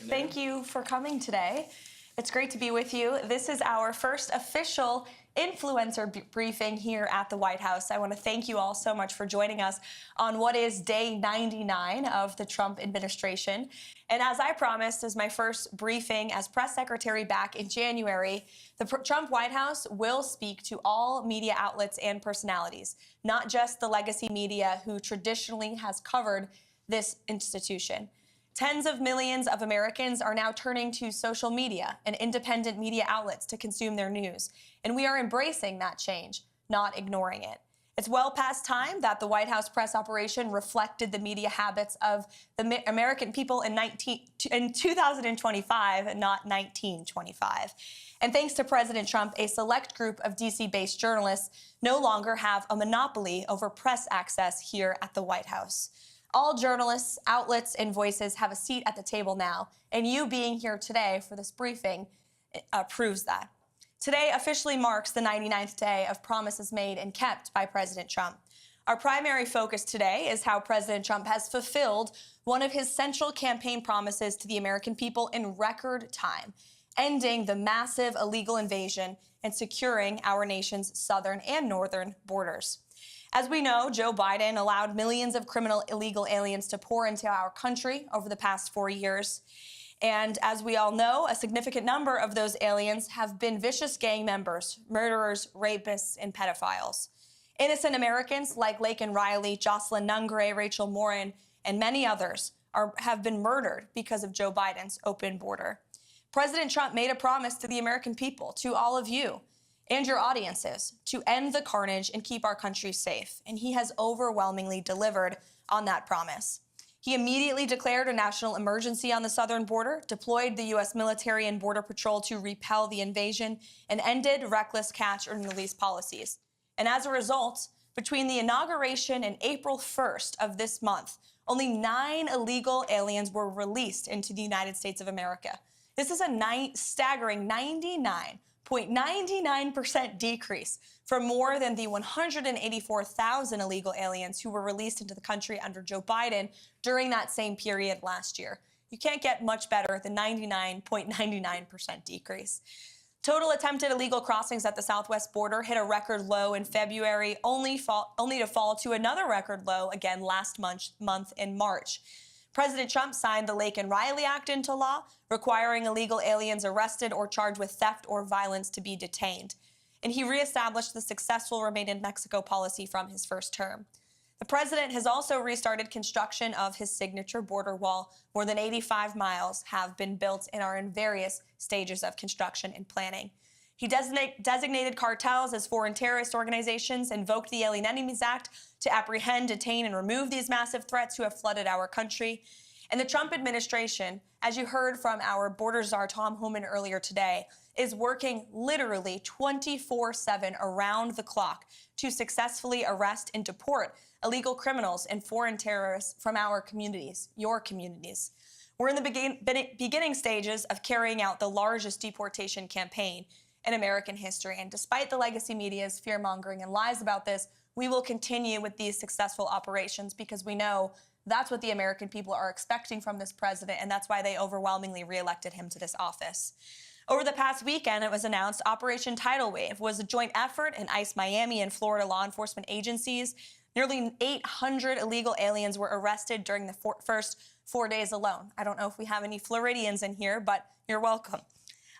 Thank you for coming today. It's great to be with you. This is our first official influencer briefing here at the White House. I want to thank you all so much for joining us on what is day 99 of the Trump administration. And as I promised, as my first briefing as press secretary back in January, the Trump White House will speak to all media outlets and personalities, not just the legacy media who traditionally has covered this institution. Tens of millions of Americans are now turning to social media and independent media outlets to consume their news. And we are embracing that change, not ignoring it. It's well past time that the White House press operation reflected the media habits of the American people in 2025, not 1925. And thanks to President Trump, a select group of D.C.-based journalists no longer have a monopoly over press access here at the White House. All journalists, outlets, and voices have a seat at the table now, and you being here today for this briefing proves that. Today officially marks the 99th day of promises made and kept by President Trump. Our primary focus today is how President Trump has fulfilled one of his central campaign promises to the American people in record time, ending the massive illegal invasion and securing our nation's southern and northern borders. As we know, Joe Biden allowed millions of criminal illegal aliens to pour into our country over the past 4 years. And as we all know, a significant number of those aliens have been vicious gang members, murderers, rapists, and pedophiles. Innocent Americans like Laken Riley, Jocelyn Nungray, Rachel Morin, and many others have been murdered because of Joe Biden's open border. President Trump made a promise to the American people, to all of you, and your audiences, to end the carnage and keep our country safe. And he has overwhelmingly delivered on that promise. He immediately declared a national emergency on the southern border, deployed the U.S. military and Border Patrol to repel the invasion, and ended reckless catch and release policies. And as a result, between the inauguration and April 1st of this month, only 9 illegal aliens were released into the United States of America. This is a staggering 99.99% decrease from more than the 184,000 illegal aliens who were released into the country under Joe Biden during that same period last year. You can't get much better than 99.99% decrease. Total attempted illegal crossings at the southwest border hit a record low in February, only to fall to another record low again last month in March. President Trump signed the Laken Riley Act into law, requiring illegal aliens arrested or charged with theft or violence to be detained. And he reestablished the successful Remain in Mexico policy from his first term. The president has also restarted construction of his signature border wall. More than 85 miles have been built and are in various stages of construction and planning. He designated cartels as foreign terrorist organizations, invoked the Alien Enemies Act to apprehend, detain, and remove these massive threats who have flooded our country. And the Trump administration, as you heard from our border czar Tom Homan earlier today, is working literally 24/7 around the clock to successfully arrest and deport illegal criminals and foreign terrorists from our communities, your communities. We're in the beginning stages of carrying out the largest deportation campaign in American history. And despite the legacy media's fear-mongering and lies about this, we will continue with these successful operations because we know that's what the American people are expecting from this president, and that's why they overwhelmingly reelected him to this office. Over the past weekend, it was announced Operation Tidal Wave was a joint effort in ICE Miami and Florida law enforcement agencies. Nearly 800 illegal aliens were arrested during the first 4 days alone. I don't know if we have any Floridians in here, but you're welcome.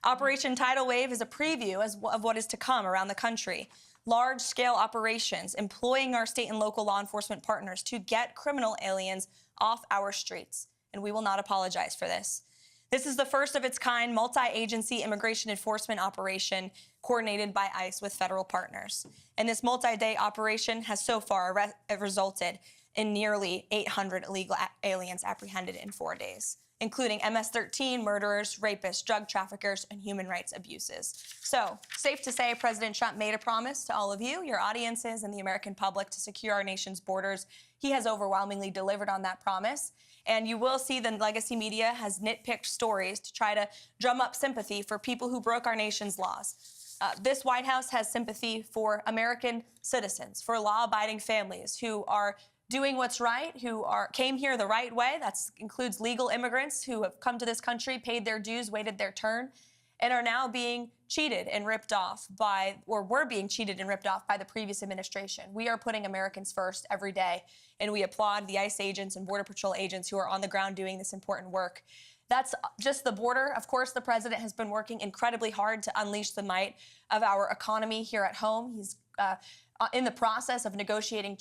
Operation Tidal Wave is a preview of what is to come around the country. Large-scale operations employing our state and local law enforcement partners to get criminal aliens off our streets. And we will not apologize for this. This is the first of its kind multi-agency immigration enforcement operation coordinated by ICE with federal partners. And this multi-day operation has so far resulted in nearly 800 illegal aliens apprehended in 4 days, including MS-13, murderers, rapists, drug traffickers, and human rights abuses. So, safe to say President Trump made a promise to all of you, your audiences, and the American public to secure our nation's borders. He has overwhelmingly delivered on that promise. And you will see the legacy media has nitpicked stories to try to drum up sympathy for people who broke our nation's laws. This White House has sympathy for American citizens, for law-abiding families who are doing what's right, who came here the right way. That includes legal immigrants who have come to this country, paid their dues, waited their turn, and are now being cheated and ripped off by, or were being cheated and ripped off by the previous administration. We are putting Americans first every day, and we applaud the ICE agents and Border Patrol agents who are on the ground doing this important work. That's just the border. Of course, the president has been working incredibly hard to unleash the might of our economy here at home. He's in the process of negotiating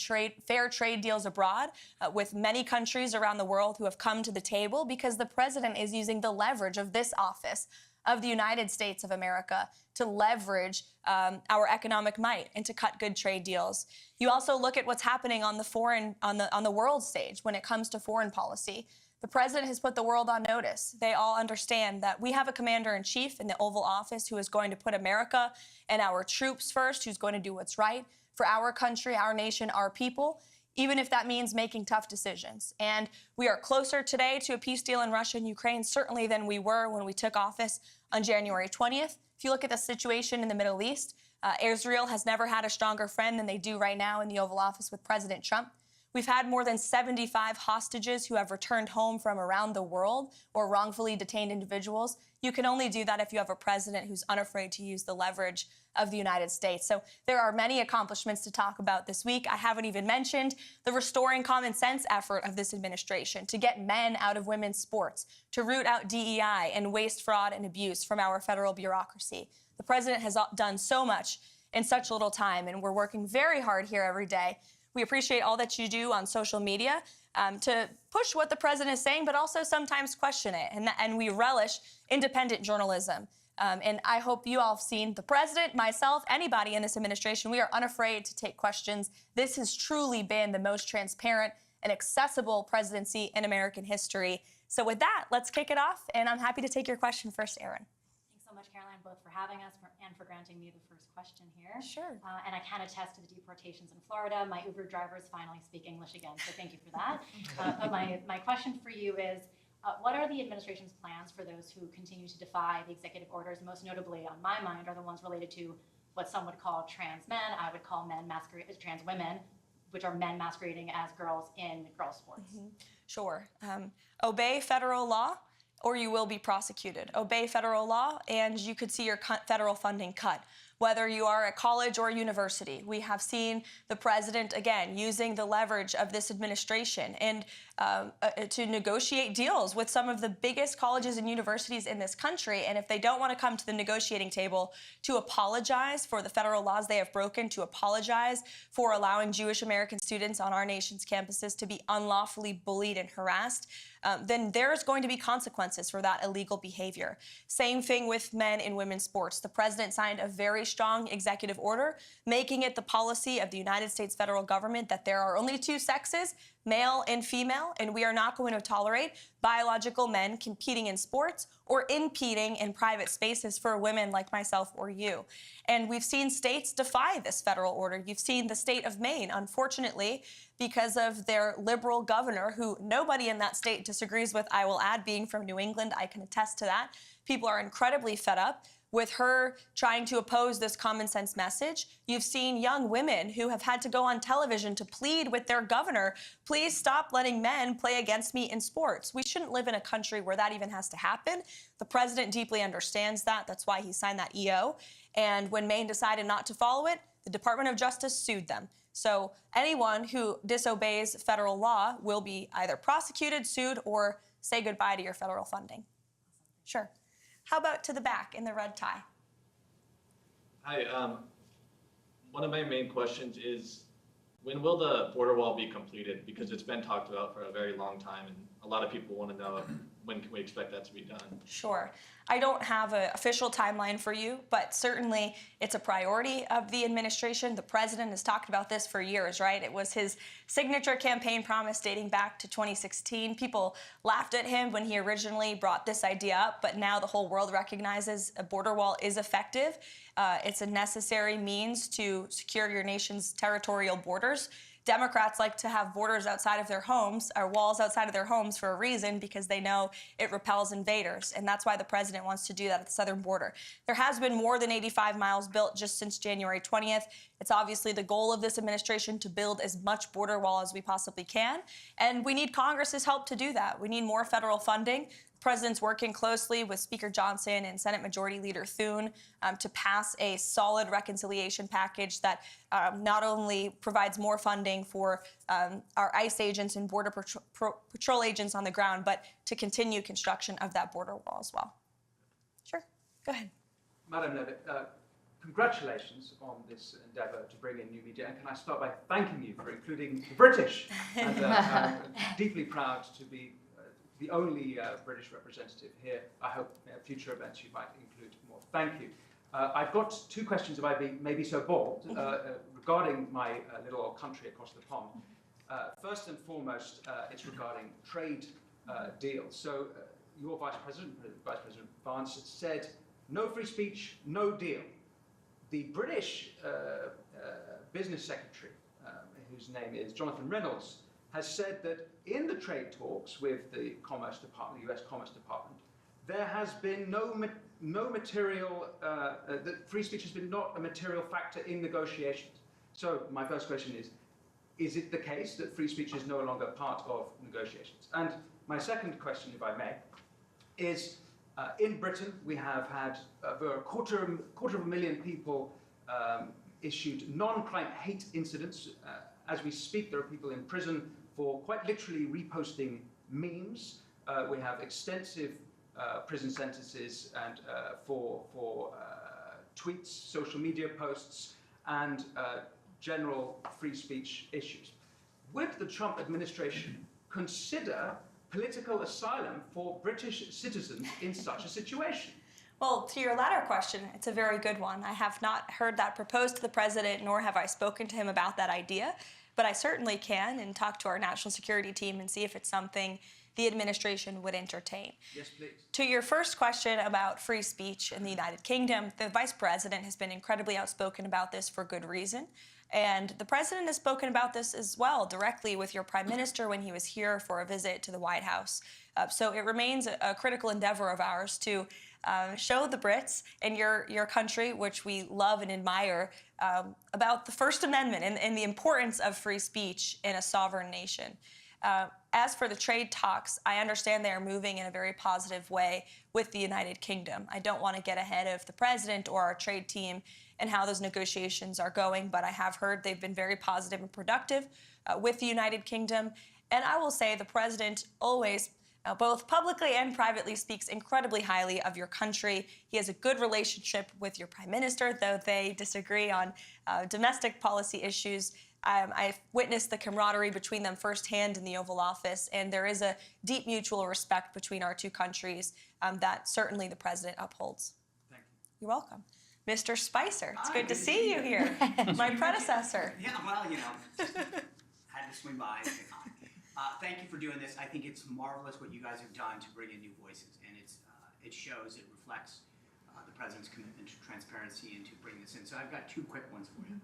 fair trade deals abroad with many countries around the world who have come to the table because the president is using the leverage of this office of the United States of America to leverage our economic might and to cut good trade deals. You also look at what's happening on the world stage when it comes to foreign policy. The president has put the world on notice. They all understand that we have a commander-in-chief in the Oval Office who is going to put America and our troops first, who's going to do what's right for our country, our nation, our people, even if that means making tough decisions. And we are closer today to a peace deal in Russia and Ukraine, certainly than we were when we took office on January 20th. If you look at the situation in the Middle East, Israel has never had a stronger friend than they do right now in the Oval Office with President Trump. We've had more than 75 hostages who have returned home from around the world, or wrongfully detained individuals. You can only do that if you have a president who's unafraid to use the leverage of the United States. So there are many accomplishments to talk about this week. I haven't even mentioned the restoring common sense effort of this administration to get men out of women's sports, to root out DEI and waste, fraud, and abuse from our federal bureaucracy. The president has done so much in such little time, and we're working very hard here every day. We appreciate all that you do on social media to push what the president is saying, but also sometimes question it. And we relish independent journalism. And I hope you all have seen the president, myself, anybody in this administration. We are unafraid to take questions. This has truly been the most transparent and accessible presidency in American history. So with that, let's kick it off. And I'm happy to take your question first, Erin. Thanks so much, Caroline, both for having us and for granting me the first question here. Sure. And I can attest to the deportations in Florida. My Uber drivers finally speak English again, so thank you for that. But my question for you is, what are the administration's plans for those who continue to defy the executive orders? Most notably, on my mind, are the ones related to what some would call trans men. I would call men masquerading as trans women, which are men masquerading as girls in girls' sports. Mm-hmm. Sure. Obey federal law, or you will be prosecuted. Obey federal law, and you could see your federal funding cut. Whether you are a college or university, we have seen the president, again, using the leverage of this administration and to negotiate deals with some of the biggest colleges and universities in this country. And if they don't want to come to the negotiating table to apologize for the federal laws they have broken, to apologize for allowing Jewish American students on our nation's campuses to be unlawfully bullied and harassed, then there's going to be consequences for that illegal behavior. Same thing with men in women's sports. The president signed a very strong executive order, making it the policy of the United States federal government that there are only two sexes, male and female, and we are not going to tolerate biological men competing in sports or impeding in private spaces for women like myself or you. And we've seen states defy this federal order. You've seen the state of Maine, unfortunately, because of their liberal governor, who nobody in that state disagrees with, I will add, being from New England, I can attest to that. People are incredibly fed up with her trying to oppose this common sense message. You've seen young women who have had to go on television to plead with their governor, please stop letting men play against me in sports. We shouldn't live in a country where that even has to happen. The president deeply understands that. That's why he signed that EO. And when Maine decided not to follow it, the Department of Justice sued them. So anyone who disobeys federal law will be either prosecuted, sued, or say goodbye to your federal funding. Sure. How about to the back in the red tie? Hi. One of my main questions is, when will the border wall be completed? Because it's been talked about for a very long time, and a lot of people want to know when can we expect that to be done? Sure. I don't have an official timeline for you, but certainly it's a priority of the administration. The president has talked about this for years, right? It was his signature campaign promise dating back to 2016. People laughed at him when he originally brought this idea up, but now the whole world recognizes a border wall is effective. It's a necessary means to secure your nation's territorial borders. Democrats like to have borders outside of their homes, or walls outside of their homes, for a reason, because they know it repels invaders. And that's why the president wants to do that at the southern border. There has been more than 85 miles built just since January 20th. It's obviously the goal of this administration to build as much border wall as we possibly can. And we need Congress's help to do that. We need more federal funding. The president's working closely with Speaker Johnson and Senate Majority Leader Thune to pass a solid reconciliation package that not only provides more funding for our ICE agents and Border Patrol agents on the ground, but to continue construction of that border wall as well. Sure, go ahead. Madam Leavitt, congratulations on this endeavour to bring in new media, and can I start by thanking you for including the British, and I'm deeply proud to be the only British representative here. I hope future events you might include more. Thank you. I've got two questions, if I may be so bold, regarding my little old country across the pond. First and foremost, it's regarding trade deals. So your Vice President Vance, said, no free speech, no deal. The British Business Secretary, whose name is Jonathan Reynolds, has said that in the trade talks with the Commerce Department, the US Commerce Department, there has been no material, that free speech has been not a material factor in negotiations. So my first question is it the case that free speech is no longer part of negotiations? And my second question, if I may, is in Britain, we have had over a quarter of a million people issued non-crime hate incidents. As we speak, there are people in prison for quite literally reposting memes. We have extensive prison sentences and for tweets, social media posts, and general free speech issues. Would the Trump administration consider political asylum for British citizens in such a situation? Well, to your latter question, it's a very good one. I have not heard that proposed to the president, nor have I spoken to him about that idea, but I certainly can and talk to our national security team and see if it's something the administration would entertain. Yes, please. To your first question about free speech in the United Kingdom, the vice president has been incredibly outspoken about this for good reason. And the president has spoken about this as well directly with your prime minister when he was here for a visit to the White House. So it remains a critical endeavor of ours to show the Brits and your country, which we love and admire, about the First Amendment and the importance of free speech in a sovereign nation. As for the trade talks, I understand they are moving in a very positive way with the United Kingdom. I don't want to get ahead of the president or our trade team and how those negotiations are going, but I have heard they've been very positive and productive with the United Kingdom. And I will say the president always, both publicly and privately, speaks incredibly highly of your country. He has a good relationship with your prime minister, though they disagree on domestic policy issues. I've witnessed the camaraderie between them firsthand in the Oval Office, and there is a deep mutual respect between our two countries that certainly the president upholds. Thank you. You're welcome. Mr. Spicer, it's Hi, good to see you here. My predecessor. Yeah, well, just had to swing by and say hi. Thank you for doing this. I think it's marvelous what you guys have done to bring in new voices, and it shows, it reflects the president's commitment to transparency and to bring this in. So I've got two quick ones for you.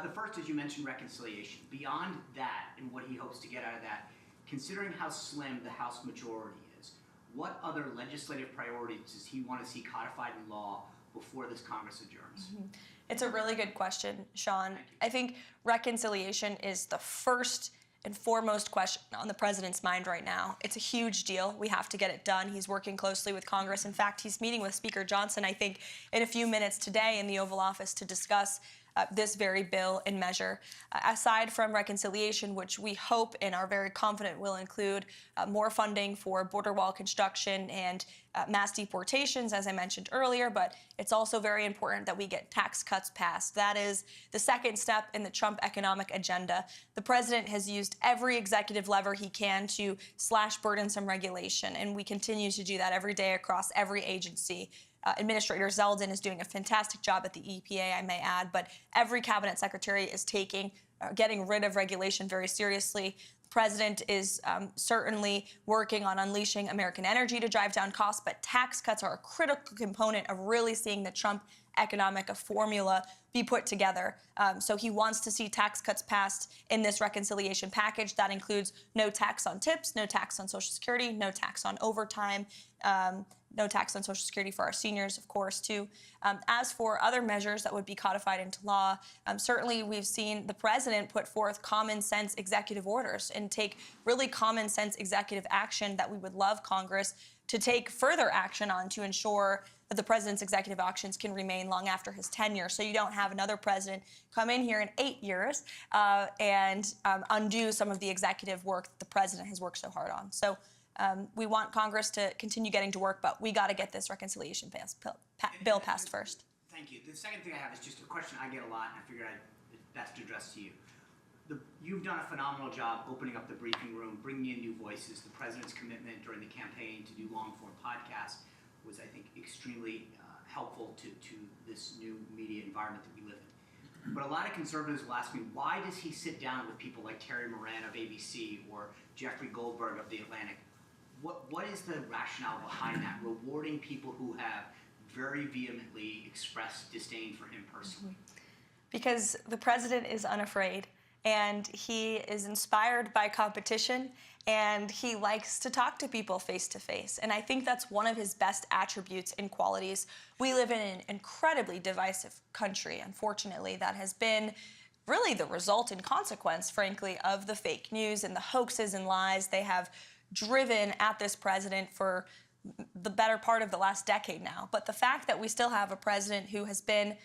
The first is you mentioned reconciliation. Beyond that and what he hopes to get out of that, considering how slim the House majority is, what other legislative priorities does he want to see codified in law before this Congress adjourns? Mm-hmm. It's a really good question, Sean. I think reconciliation is the first and foremost question on the president's mind right now. It's a huge deal. We have to get it done. He's working closely with Congress. In fact, he's meeting with Speaker Johnson, I think, in a few minutes today in the Oval Office to discuss this very bill and measure. Aside from reconciliation, which we hope and are very confident will include more funding for border wall construction and mass deportations, as I mentioned earlier, but it's also very important that we get tax cuts passed. That is the second step in the Trump economic agenda. The president has used every executive lever he can to slash burdensome regulation, and we continue to do that every day across every agency. Administrator Zeldin is doing a fantastic job at the EPA, I may add, but every cabinet secretary is taking getting rid of regulation very seriously. The president is certainly working on unleashing American energy to drive down costs, but tax cuts are a critical component of really seeing the Trump economic formula be put together. So he wants to see tax cuts passed in this reconciliation package. That includes no tax on tips, no tax on Social Security, no tax on overtime, no tax on Social Security for our seniors, of course, too. As for other measures that would be codified into law, certainly we've seen the president put forth common sense executive orders and take really common sense executive action that we would love Congress to take further action on to ensure that the president's executive actions can remain long after his tenure. So you don't have another president come in here in 8 years and undo some of the executive work that the president has worked so hard on. So we want Congress to continue getting to work, but we got to get this reconciliation bill passed first. Thank you. The second thing I have is just a question I get a lot, and I figured it's best to address to you. You've done a phenomenal job opening up the briefing room, bringing in new voices. The president's commitment during the campaign to do long-form podcasts was, I think, extremely helpful to this new media environment that we live in. But a lot of conservatives will ask me, why does he sit down with people like Terry Moran of ABC or Jeffrey Goldberg of The Atlantic? What is the rationale behind that, rewarding people who have very vehemently expressed disdain for him personally? Because the president is unafraid, and he is inspired by competition, and he likes to talk to people face to face. And I think that's one of his best attributes and qualities. We live in an incredibly divisive country, unfortunately, that has been really the result and consequence, frankly, of the fake news and the hoaxes and lies they have driven at this president for the better part of the last decade now. But the fact that we still have a president who has been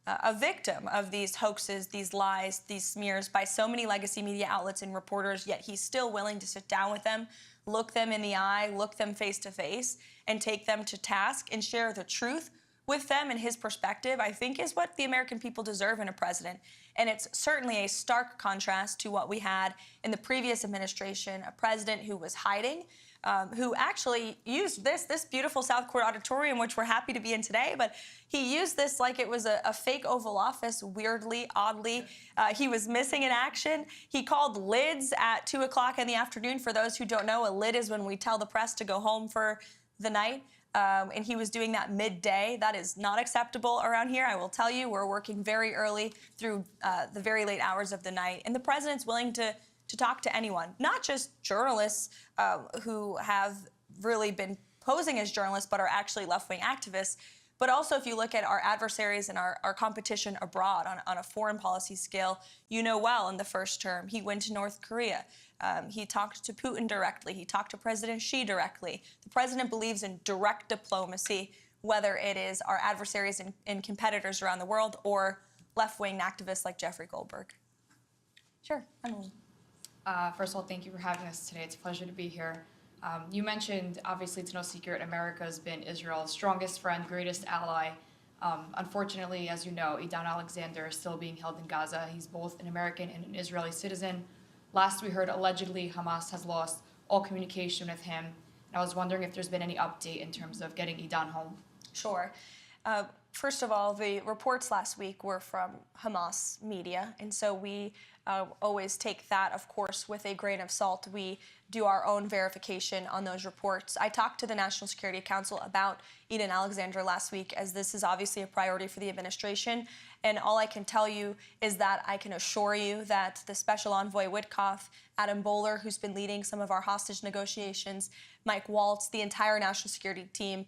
a victim of these hoaxes, these lies, these smears by so many legacy media outlets and reporters, yet he's still willing to sit down with them, look them in the eye, look them face to face, and take them to task and share the truth with them and his perspective, I think is what the American people deserve in a president. And it's certainly a stark contrast to what we had in the previous administration, a president who was hiding, who actually used this beautiful South Court auditorium, which we're happy to be in today, but he used this like it was a fake Oval Office, weirdly, oddly. He was missing in action. He called lids at 2 o'clock in the afternoon. For those who don't know, a lid is when we tell the press to go home for the night. And he was doing that midday. That is not acceptable around here. I will tell you, we're working very early through the very late hours of the night. And the president's willing to talk to anyone, not just journalists who have really been posing as journalists but are actually left-wing activists, but also if you look at our adversaries and our competition abroad on a foreign policy scale, you know well in the first term, he went to North Korea. He talked to Putin directly. He talked to President Xi directly. The president believes in direct diplomacy, whether it is our adversaries and competitors around the world or left-wing activists like Jeffrey Goldberg. Sure, Emily. First of all, thank you for having us today. It's a pleasure to be here. You mentioned, obviously, it's no secret, America has been Israel's strongest friend, greatest ally. Unfortunately, as you know, Idan Alexander is still being held in Gaza. He's both an American and an Israeli citizen. Last we heard, allegedly, Hamas has lost all communication with him. And I was wondering if there's been any update in terms of getting Idan home. Sure. First of all, the reports last week were from Hamas media, and so we always take that, of course, with a grain of salt. We do our own verification on those reports. I talked to the National Security Council about Idan Alexander last week, as this is obviously a priority for the administration, and all I can tell you is that I can assure you that the Special Envoy Witkoff, Adam Bowler, who's been leading some of our hostage negotiations, Mike Waltz, the entire national security team,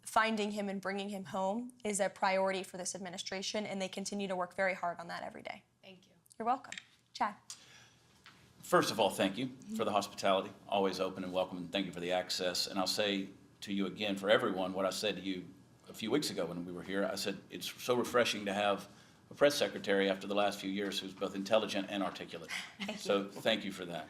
finding him and bringing him home is a priority for this administration, and they continue to work very hard on that every day. Thank you. You're welcome. Chad. First of all, thank you for the hospitality, always open and welcome, and thank you for the access. And I'll say to you again, for everyone, what I said to you a few weeks ago when we were here. I said it's so refreshing to have a press secretary after the last few years who's both intelligent and articulate. So thank you for that.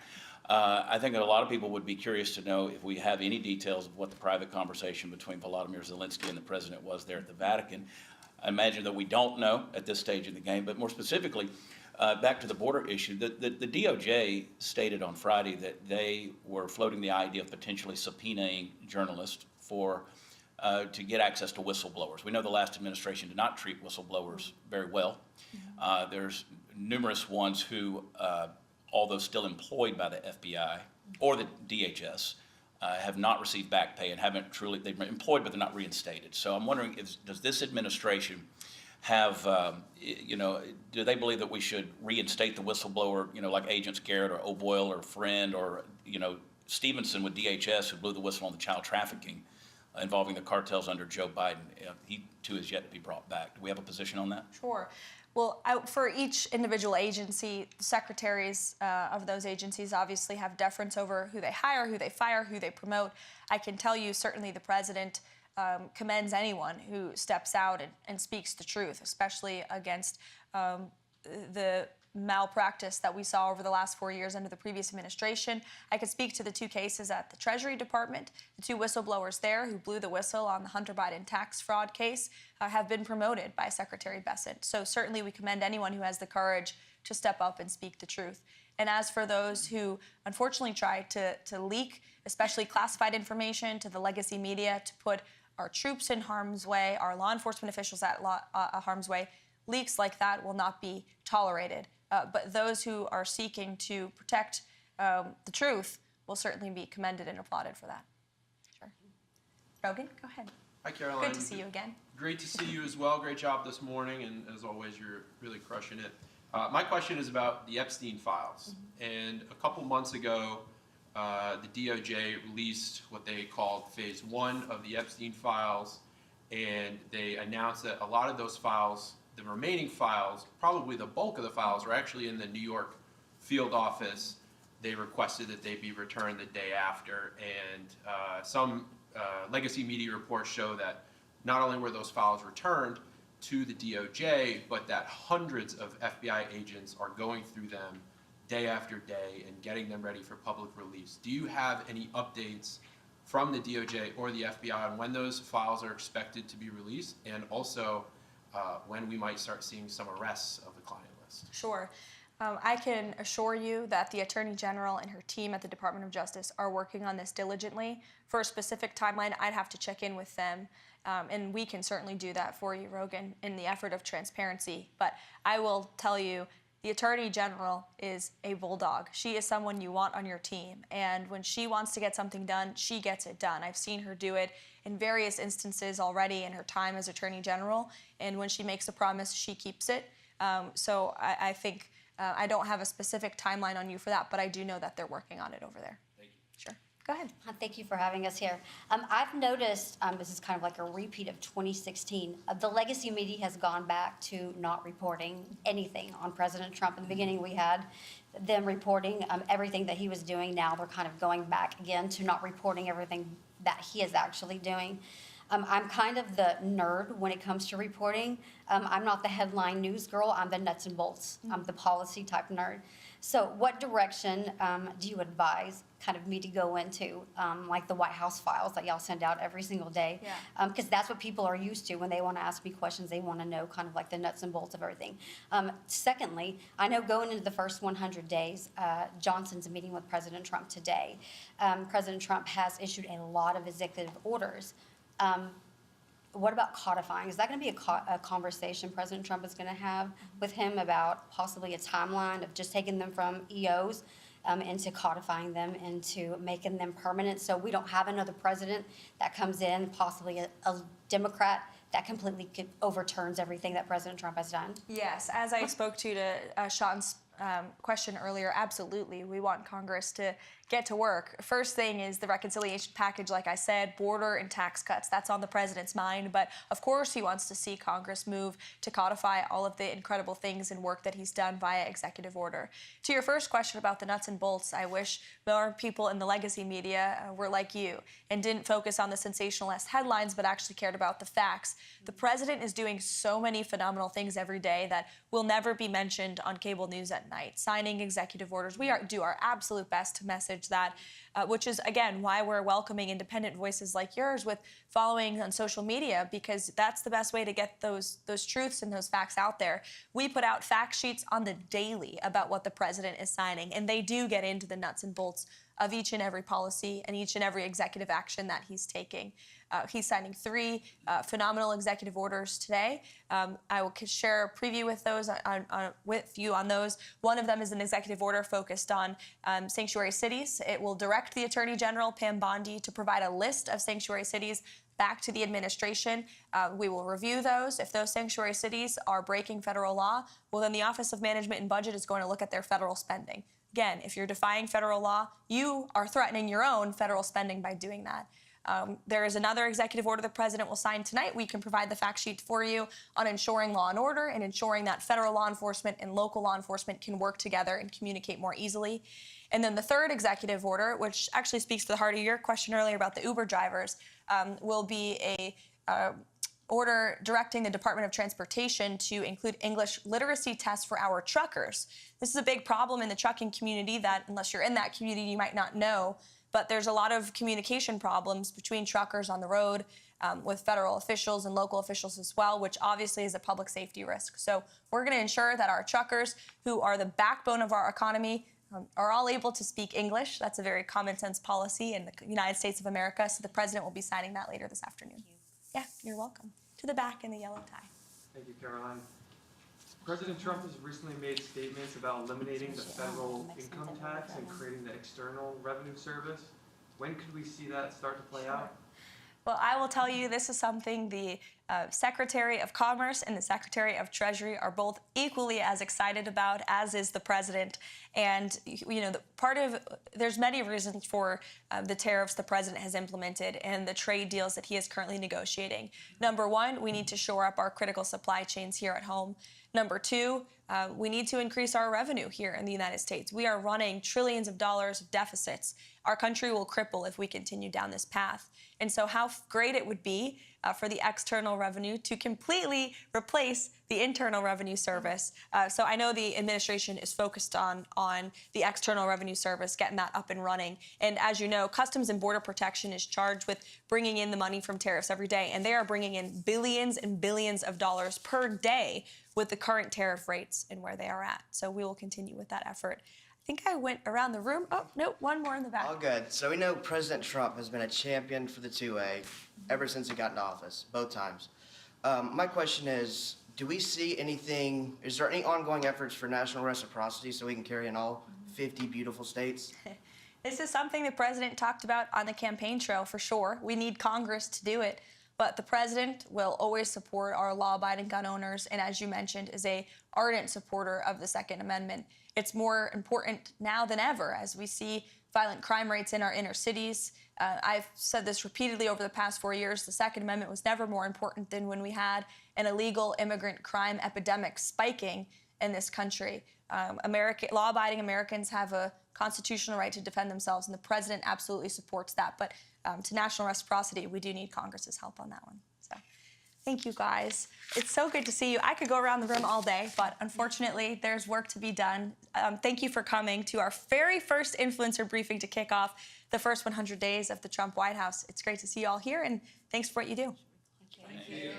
I think that a lot of people would be curious to know if we have any details of what the private conversation between Volodymyr Zelensky and the president was there at the Vatican. I imagine that we don't know at this stage of the game, but more specifically, back to the border issue, the DOJ stated on Friday that they were floating the idea of potentially subpoenaing journalists to get access to whistleblowers. We know the last administration did not treat whistleblowers very well. There's numerous ones who all those still employed by the FBI or the DHS have not received back pay and haven't truly, they've been employed, but they're not reinstated. So I'm wondering, does this administration have, do they believe that we should reinstate the whistleblower, like Agents Garrett or O'Boyle or Friend or, Stevenson with DHS, who blew the whistle on the child trafficking involving the cartels under Joe Biden? He too is yet to be brought back. Do we have a position on that? Sure. Well, for each individual agency, the secretaries of those agencies obviously have deference over who they hire, who they fire, who they promote. I can tell you certainly the president commends anyone who steps out and speaks the truth, especially against the malpractice that we saw over the last 4 years under the previous administration. I could speak to the two cases at the Treasury Department. The two whistleblowers there who blew the whistle on the Hunter Biden tax fraud case have been promoted by Secretary Bessent. So certainly we commend anyone who has the courage to step up and speak the truth. And as for those who unfortunately try to leak, especially classified information to the legacy media to put our troops in harm's way, our law enforcement officials at harm's way, leaks like that will not be tolerated. But those who are seeking to protect the truth will certainly be commended and applauded for that. Sure. Rogan, go ahead. Hi, Caroline. Good to see you again. Great to see you as well. Great job this morning, and as always, you're really crushing it. My question is about the Epstein Files. And a couple months ago, the DOJ released what they called Phase 1 of the Epstein Files, and they announced that a lot of those files, the remaining files, probably the bulk of the files, are actually in the New York field office. They requested that they be returned the day after, and some legacy media reports show that not only were those files returned to the DOJ, but that hundreds of FBI agents are going through them day after day and getting them ready for public release. Do you have any updates from the DOJ or the FBI on when those files are expected to be released, and also when we might start seeing some arrests of the client list? Sure. I can assure you that the Attorney General and her team at the Department of Justice are working on this diligently. For a specific timeline, I'd have to check in with them, and we can certainly do that for you, Rogan, in the effort of transparency. But I will tell you, the Attorney General is a bulldog. She is someone you want on your team, and when she wants to get something done, she gets it done. I've seen her do it in various instances already in her time as Attorney General, and when she makes a promise, she keeps it. So I think I don't have a specific timeline on you for that, but I do know that they're working on it over there. Thank you. Sure. Go ahead. Thank you for having us here. I've noticed, this is kind of like a repeat of 2016, the legacy media has gone back to not reporting anything on President Trump. In the beginning, we had them reporting everything that he was doing. Now they're kind of going back again to not reporting everything that he is actually doing. I'm kind of the nerd when it comes to reporting. I'm not the headline news girl. I'm the nuts and bolts. I'm the policy type nerd. So what direction do you advise kind of me to go into, like the White House files that y'all send out every single day? Yeah. Because that's what people are used to when they want to ask me questions. They want to know kind of like the nuts and bolts of everything. Secondly, I know going into the first 100 days, Johnson's meeting with President Trump today. President Trump has issued a lot of executive orders. What about codifying? Is that going to be a conversation President Trump is going to have with him about possibly a timeline of just taking them from EOs into codifying them, into making them permanent, so we don't have another president that comes in, possibly a Democrat, that completely overturns everything that President Trump has done? Yes, as I spoke to Sean's question earlier, absolutely. We want Congress to get to work. First thing is the reconciliation package, like I said, border and tax cuts. That's on the president's mind. But of course, he wants to see Congress move to codify all of the incredible things and work that he's done via executive order. To your first question about the nuts and bolts, I wish more people in the legacy media were like you and didn't focus on the sensationalist headlines, but actually cared about the facts. The president is doing so many phenomenal things every day that will never be mentioned on cable news at night. Signing executive orders. We do our absolute best to message that, which is, again, why we're welcoming independent voices like yours with following on social media, because that's the best way to get those truths and those facts out there. We put out fact sheets on the daily about what the president is signing, and they do get into the nuts and bolts of each and every policy and each and every executive action that he's taking. He's signing 3 phenomenal executive orders today. I will share a preview with those with you on those. One of them is an executive order focused on sanctuary cities. It will direct the Attorney General, Pam Bondi, to provide a list of sanctuary cities back to the administration. We will review those. If those sanctuary cities are breaking federal law, well, then the Office of Management and Budget is going to look at their federal spending. Again, if you're defying federal law, you are threatening your own federal spending by doing that. There is another executive order the president will sign tonight. We can provide the fact sheet for you on ensuring law and order and ensuring that federal law enforcement and local law enforcement can work together and communicate more easily. And then the third executive order, which actually speaks to the heart of your question earlier about the Uber drivers, will be a order directing the Department of Transportation to include English literacy tests for our truckers. This is a big problem in the trucking community that, unless you're in that community, you might not know. But there's a lot of communication problems between truckers on the road with federal officials and local officials as well, which obviously is a public safety risk. So we're going to ensure that our truckers, who are the backbone of our economy, are all able to speak English. That's a very common sense policy in the United States of America. So the president will be signing that later this afternoon. Yeah, you're welcome. To the back in the yellow tie. Thank you, Caroline. President Trump has recently made statements about eliminating the federal income tax and creating the External Revenue Service. When could we see that start to play out? Well, I will tell you, this is something the Secretary of Commerce and the Secretary of Treasury are both equally as excited about, as is the president. And, you know, there's many reasons for the tariffs the president has implemented and the trade deals that he is currently negotiating. Number one, we need to shore up our critical supply chains here at home. Number two, we need to increase our revenue here in the United States. We are running trillions of dollars of deficits. Our country will cripple if we continue down this path. And so how great it would be for the external revenue to completely replace the Internal Revenue Service. So I know the administration is focused on the External Revenue Service, getting that up and running. And as you know, Customs and Border Protection is charged with bringing in the money from tariffs every day, and they are bringing in billions and billions of dollars per day with the current tariff rates and where they are at. So we will continue with that effort. I think I went around the room. Oh, no, one more in the back. All good. So we know President Trump has been a champion for the 2A ever since he got into office, both times. My question is, do we see anything, is there any ongoing efforts for national reciprocity so we can carry in all 50 beautiful states? This is something the president talked about on the campaign trail for sure. We need Congress to do it. But the president will always support our law-abiding gun owners, and as you mentioned, is a ardent supporter of the Second Amendment. It's more important now than ever as we see violent crime rates in our inner cities. I've said this repeatedly over the past 4 years. The Second Amendment was never more important than when we had an illegal immigrant crime epidemic spiking in this country. Law-abiding Americans have a constitutional right to defend themselves, and the president absolutely supports that. But to national reciprocity, we do need Congress's help on that one. So thank you, guys. It's so good to see you. I could go around the room all day, but unfortunately, there's work to be done. Thank you for coming to our very first influencer briefing to kick off the first 100 days of the Trump White House. It's great to see you all here, and thanks for what you do. Thank you.